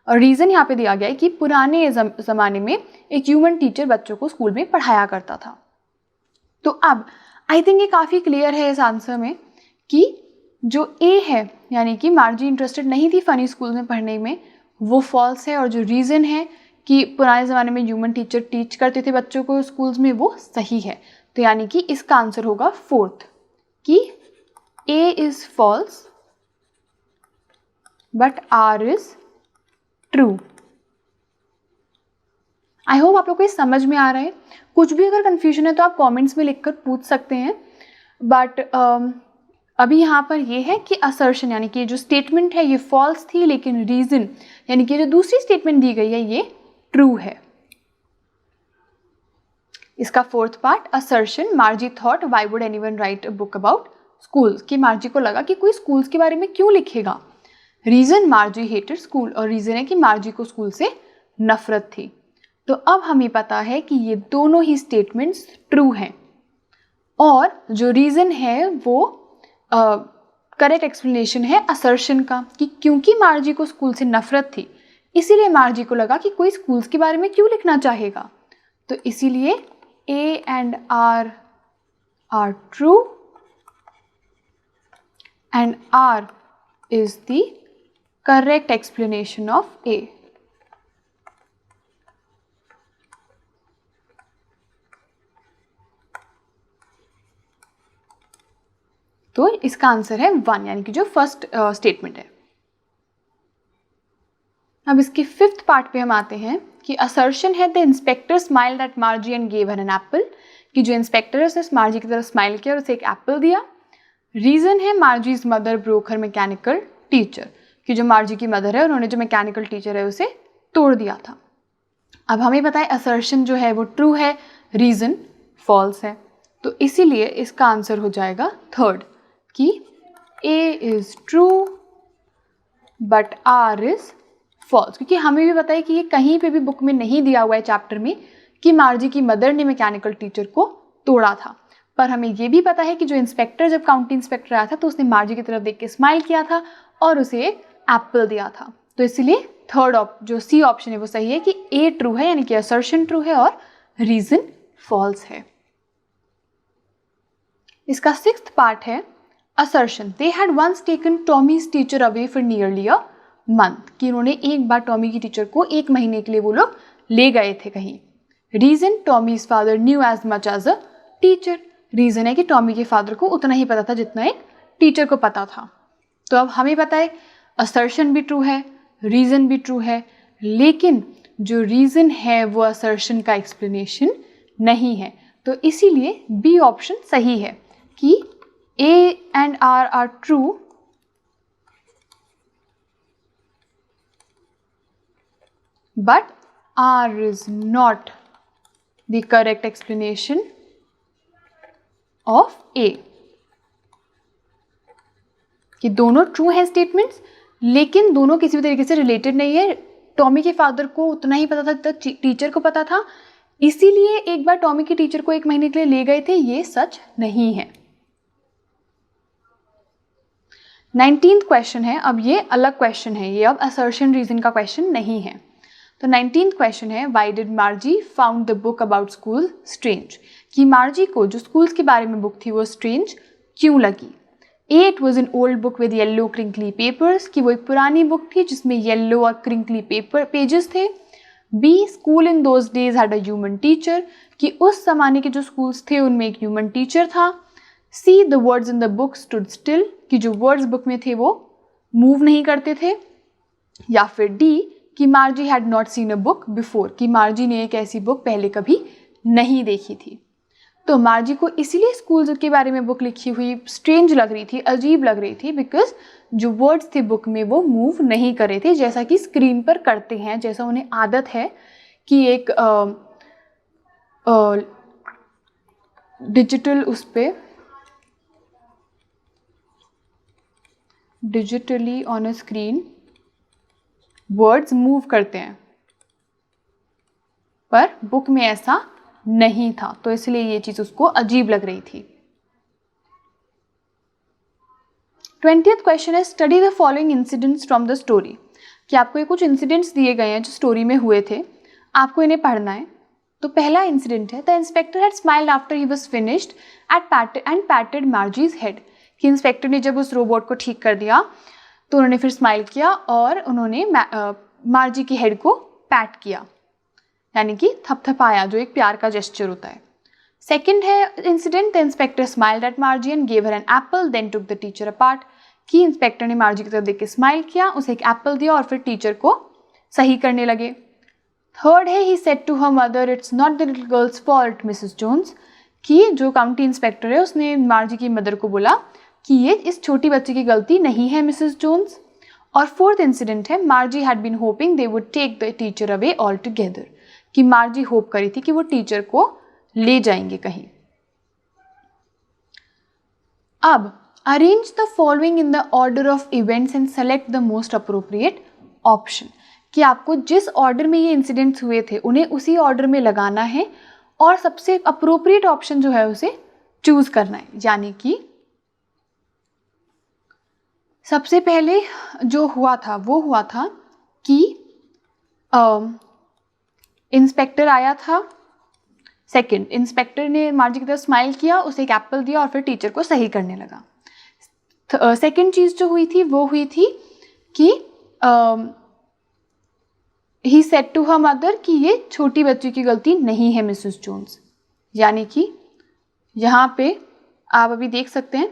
A: और रीज़न यहाँ पे दिया गया है कि पुराने ज़माने में एक ह्यूमन टीचर बच्चों को स्कूल में पढ़ाया करता था। तो अब आई थिंक ये काफ़ी क्लियर है इस आंसर में कि जो ए है यानी कि मार्जी इंटरेस्टेड नहीं थी फ़नी स्कूल में पढ़ने में, वो फॉल्स है, और जो रीज़न है कि पुराने ज़माने में ह्यूमन टीचर टीच करते थे बच्चों को स्कूल्स में, वो सही है। तो यानी कि इसका आंसर होगा फोर्थ, कि A is false but R is true. I hope आप लोग को ये समझ में आ रहा है। कुछ भी अगर कन्फ्यूजन है तो आप कमेंट्स में लिखकर पूछ सकते हैं। बट अभी यहाँ पर ये है कि असर्शन यानी कि जो स्टेटमेंट है ये फॉल्स थी, लेकिन रीज़न यानी कि जो दूसरी स्टेटमेंट दी गई है ये ट्रू है। इसका fourth part, assertion मार्जी thought why would anyone write a book about schools, कि मार्जी को लगा कि कोई स्कूल्स के बारे में क्यों लिखेगा। रीज़न मार्जी हेटेड स्कूल, और रीज़न है कि मार्जी को स्कूल से नफरत थी। तो अब हमें पता है कि ये दोनों ही स्टेटमेंट्स ट्रू हैं, और जो रीज़न है वो करेक्ट एक्सप्लेनेशन है असर्शन का, कि क्योंकि मार्जी को स्कूल से नफरत थी इसीलिए मार्जी को लगा कि कोई स्कूल्स के बारे में क्यों लिखना चाहेगा। तो इसीलिए A and R true and R is the correct explanation of A. तो इसका आंसर है 1 यानी कि जो फर्स्ट स्टेटमेंट है। अब इसके फिफ्थ पार्ट पे हम आते हैं। कि असर्शन है the inspector smiled at Margie and gave her an apple, कि जो इंस्पेक्टर है उसने मार्जी की तरफ स्माइल किया और उसे एक एप्पल दिया। रीज़न है मार्जीज मदर ब्रोक हर मैकेनिकल टीचर, कि जो मार्जी की मदर है उन्होंने जो मैकेनिकल टीचर है उसे तोड़ दिया था। अब हमें पता है असर्शन जो है वो ट्रू है, रीज़न फॉल्स है, तो इसीलिए इसका आंसर हो जाएगा थर्ड कि A is true but R is false, क्योंकि हमें भी पता है कि ये कहीं पे भी बुक में नहीं दिया हुआ है चैप्टर में कि मार्जी की मदर ने मैकेनिकल टीचर को तोड़ा था। पर हमें ये भी पता है कि जो इंस्पेक्टर जब काउंटी इंस्पेक्टर आया था तो उसने मार्जी की तरफ देख के स्माइल किया था और उसे एक एप्पल दिया था। तो इसलिए थर्ड जो सी ऑप्शन है वो सही है कि ए ट्रू है, यानी कि असर्शन ट्रू है और रीजन फॉल्स है। इसका सिक्स्थ पार्ट है assertion. They had once taken Tommy's teacher away for nearly a month, कि उन्होंने एक बार टॉमी की टीचर को एक महीने के लिए वो लोग ले गए थे कहीं। Reason Tommy's father knew as much as a teacher, reason है कि टॉमी के फादर को उतना ही पता था जितना एक टीचर को पता था। तो अब हमें पता है असर्शन भी ट्रू है, रीजन भी ट्रू है, लेकिन जो रीजन है वो असर्शन का एक्सप्लेनेशन नहीं है, तो इसीलिए बी ऑप्शन सही है कि A and R are true but R is not the correct explanation of A, कि दोनों ट्रू हैं स्टेटमेंट्स लेकिन दोनों किसी भी तरीके से रिलेटेड नहीं है। टॉमी के फादर को उतना ही पता था जितना टीचर को पता था, इसीलिए एक बार टॉमी के टीचर को एक महीने के लिए ले गए थे, ये सच नहीं है। 19th क्वेश्चन है, अब ये अलग क्वेश्चन है, ये अब असर्शन रीजन का क्वेश्चन नहीं है। तो 19th क्वेश्चन है why did मार्जी found the book about school strange, कि मार्जी को जो स्कूल्स के बारे में बुक थी वो स्ट्रेंज क्यों लगी। A it was an old book with yellow crinkly papers, कि वो एक पुरानी बुक थी जिसमें येल्लो और क्रिंकली पेजेस थे। B school in those days had a human teacher, कि उस जमाने के जो स्कूल्स थे उनमें एक ह्यूमन टीचर था। See the words in the book stood still, कि जो वर्ड्स बुक में थे वो मूव नहीं करते थे। या फिर डी कि मार्जी had not seen a book before, कि मार्जी ने एक ऐसी बुक पहले कभी नहीं देखी थी। तो मार्जी को इसीलिए स्कूल के बारे में बुक लिखी हुई स्ट्रेंज लग रही थी, अजीब लग रही थी, बिकॉज जो वर्ड्स थे बुक में वो मूव नहीं कर रहे थे जैसा कि स्क्रीन पर करते हैं, जैसा उन्हें आदत है कि एक डिजिटल उस पर digitally on a screen words move करते हैं, पर बुक में ऐसा नहीं था, तो इसलिए ये चीज़ उसको अजीब लग रही थी। 20th क्वेश्चन है study the following incidents from the story, कि आपको ये कुछ इंसिडेंट्स दिए गए हैं जो स्टोरी में हुए थे, आपको इन्हें पढ़ना है। तो पहला इंसिडेंट है the inspector had smiled after he was finished and patted Margie's head, कि इंस्पेक्टर ने जब उस रोबोट को ठीक कर दिया तो उन्होंने फिर स्माइल किया और उन्होंने मार्जी की हेड को पैट किया, यानी कि थपथपाया, जो एक प्यार का जेस्चर होता है। सेकंड है incident the inspector smiled at Margie and gave her an apple then took the teacher apart, कि इंस्पेक्टर ने मार्जी की तरफ देख के स्माइल किया, उसे एक एप्पल दिया और फिर टीचर को सही करने लगे। थर्ड है he said to her mother it's not the little girl's fault Mrs Jones, कि जो काउंटी इंस्पेक्टर है उसने मार्जी की मदर को बोला कि ये इस छोटी बच्ची की गलती नहीं है मिसेस जोन्स। और फोर्थ इंसिडेंट है Margie had been hoping they would take the teacher away all together, कि मार्जी होप करी थी कि वो टीचर को ले जाएंगे कहीं। अब arrange the following in the order of events and select the most appropriate option, कि आपको जिस ऑर्डर में ये इंसिडेंट्स हुए थे उन्हें उसी ऑर्डर में लगाना है और सबसे अप्रोप्रिएट ऑप्शन जो है उसे चूज करना है। यानी कि सबसे पहले जो हुआ था वो हुआ था कि इंस्पेक्टर आया था, सेकंड इंस्पेक्टर ने मार्जी की तरफ स्माइल किया, उसे एक एप्पल दिया और फिर टीचर को सही करने लगा। सेकंड चीज़ जो हुई थी वो हुई थी कि he said to her mother कि ये छोटी बच्ची की गलती नहीं है मिसेस जोन्स, यानी कि यहाँ पे आप अभी देख सकते हैं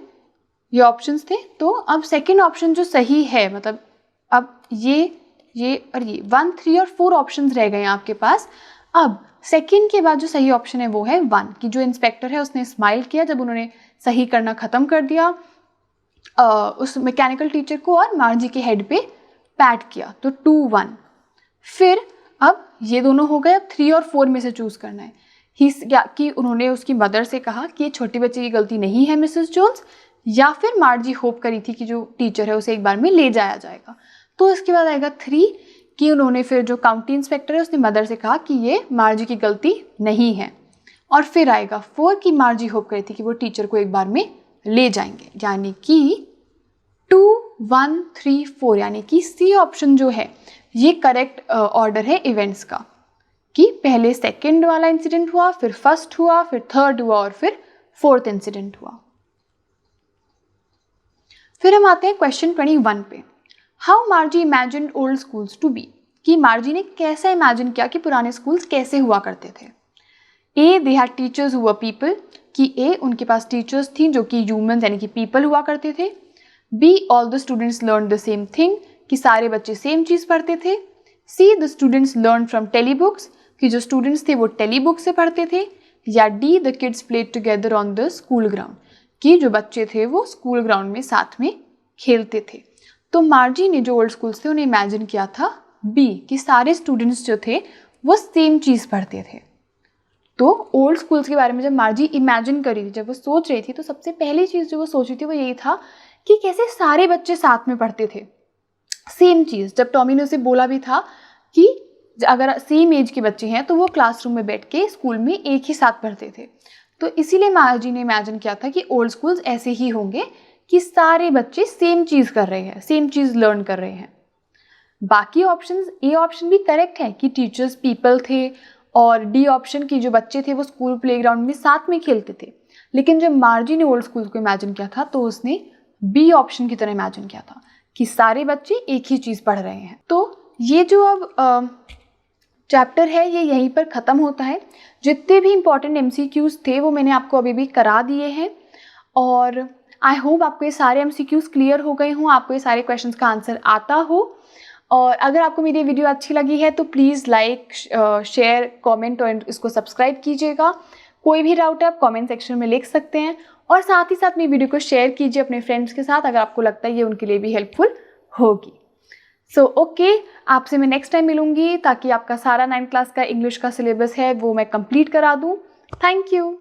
A: ये ऑप्शंस थे। तो अब सेकंड ऑप्शन जो सही है, मतलब अब ये ये और ये 1, 3 और 4 ऑप्शंस रह गए हैं आपके पास। अब सेकंड के बाद जो सही ऑप्शन है वो है 1, कि जो इंस्पेक्टर है उसने स्माइल किया जब उन्होंने सही करना ख़त्म कर दिया उस मैकेनिकल टीचर को और मार्जी के हेड पे पैट किया, तो 2, 1। फिर अब ये दोनों हो गए, अब 3 और 4 में से चूज़ करना है कि उन्होंने उसकी मदर से कहा कि ये छोटी बच्चे की गलती नहीं है मिसेस जोन्स, या फिर मार्जी होप करी थी कि जो टीचर है उसे एक बार में ले जाया जाएगा। तो इसके बाद आएगा 3 कि उन्होंने फिर जो काउंटी इंस्पेक्टर है उसने मदर से कहा कि ये मार्जी की गलती नहीं है। और फिर आएगा 4 कि मार्जी होप करी थी कि वो टीचर को एक बार में ले जाएंगे, यानी कि 2, 1, 3, 4, यानी कि सी ऑप्शन जो है ये करेक्ट ऑर्डर है इवेंट्स का, कि पहले सेकंड वाला इंसिडेंट हुआ, फिर फर्स्ट हुआ, फिर थर्ड हुआ और फिर फोर्थ इंसिडेंट हुआ। फिर हम आते हैं क्वेश्चन 21 पे। How Margie imagined old schools to be, कि मार्जी ने कैसा इमेजिन किया कि पुराने स्कूल्स कैसे हुआ करते थे। A, they had teachers who were people, कि ए उनके पास टीचर्स थी जो कि ह्यूमंस यानी कि पीपल हुआ करते थे। B, all the students learn the same thing, कि सारे बच्चे सेम चीज़ पढ़ते थे। C, the students learn from telebooks, कि जो स्टूडेंट्स थे वो टेली बुक से पढ़ते थे। या D, the kids played together on the school ground, कि जो बच्चे थे वो स्कूल ग्राउंड में साथ में खेलते थे। तो मार्जी ने जो ओल्ड स्कूल्स थे उन्हें इमेजिन किया था बी, कि सारे स्टूडेंट्स जो थे वो सेम चीज़ पढ़ते थे। तो ओल्ड स्कूल्स के बारे में जब मार्जी इमेजिन करी थी, जब वो सोच रही थी, तो सबसे पहली चीज़ जो वो सोची थी वो यही था कि कैसे सारे बच्चे साथ में पढ़ते थे सेम चीज़। जब टॉमी ने उसे बोला भी था कि अगर सेम एज के बच्चे हैं तो वो क्लासरूम में बैठ के स्कूल में एक ही साथ पढ़ते थे, तो इसीलिए मार्जी ने इमेजिन किया था कि ओल्ड स्कूल्स ऐसे ही होंगे कि सारे बच्चे सेम चीज़ कर रहे हैं, सेम चीज़ लर्न कर रहे हैं। बाकी ऑप्शंस, ए ऑप्शन भी करेक्ट है कि टीचर्स पीपल थे, और डी ऑप्शन की जो बच्चे थे वो स्कूल प्लेग्राउंड में साथ में खेलते थे। लेकिन जब मार्जी ने ओल्ड स्कूल को इमेजिन किया था तो उसने बी ऑप्शन की तरह इमेजिन किया था कि सारे बच्चे एक ही चीज़ पढ़ रहे हैं। तो ये जो अब चैप्टर है ये यहीं पर ख़त्म होता है। जितने भी इम्पॉर्टेंट MCQs थे वो मैंने आपको अभी भी करा दिए हैं, और आई होप आपको ये सारे MCQs क्लियर हो गए हों, आपको ये सारे क्वेश्चंस का आंसर आता हो। और अगर आपको मेरी वीडियो अच्छी लगी है तो प्लीज़ लाइक, शेयर, कमेंट और इसको सब्सक्राइब कीजिएगा। कोई भी डाउट है आप कमेंट सेक्शन में लिख सकते हैं, और साथ ही साथ मेरी वीडियो को शेयर कीजिए अपने फ्रेंड्स के साथ अगर आपको लगता है ये उनके लिए भी हेल्पफुल होगी। सो ओके, आपसे मैं नेक्स्ट टाइम मिलूँगी ताकि आपका सारा 9th क्लास का इंग्लिश का सिलेबस है वो मैं कंप्लीट करा दूँ। Thank you.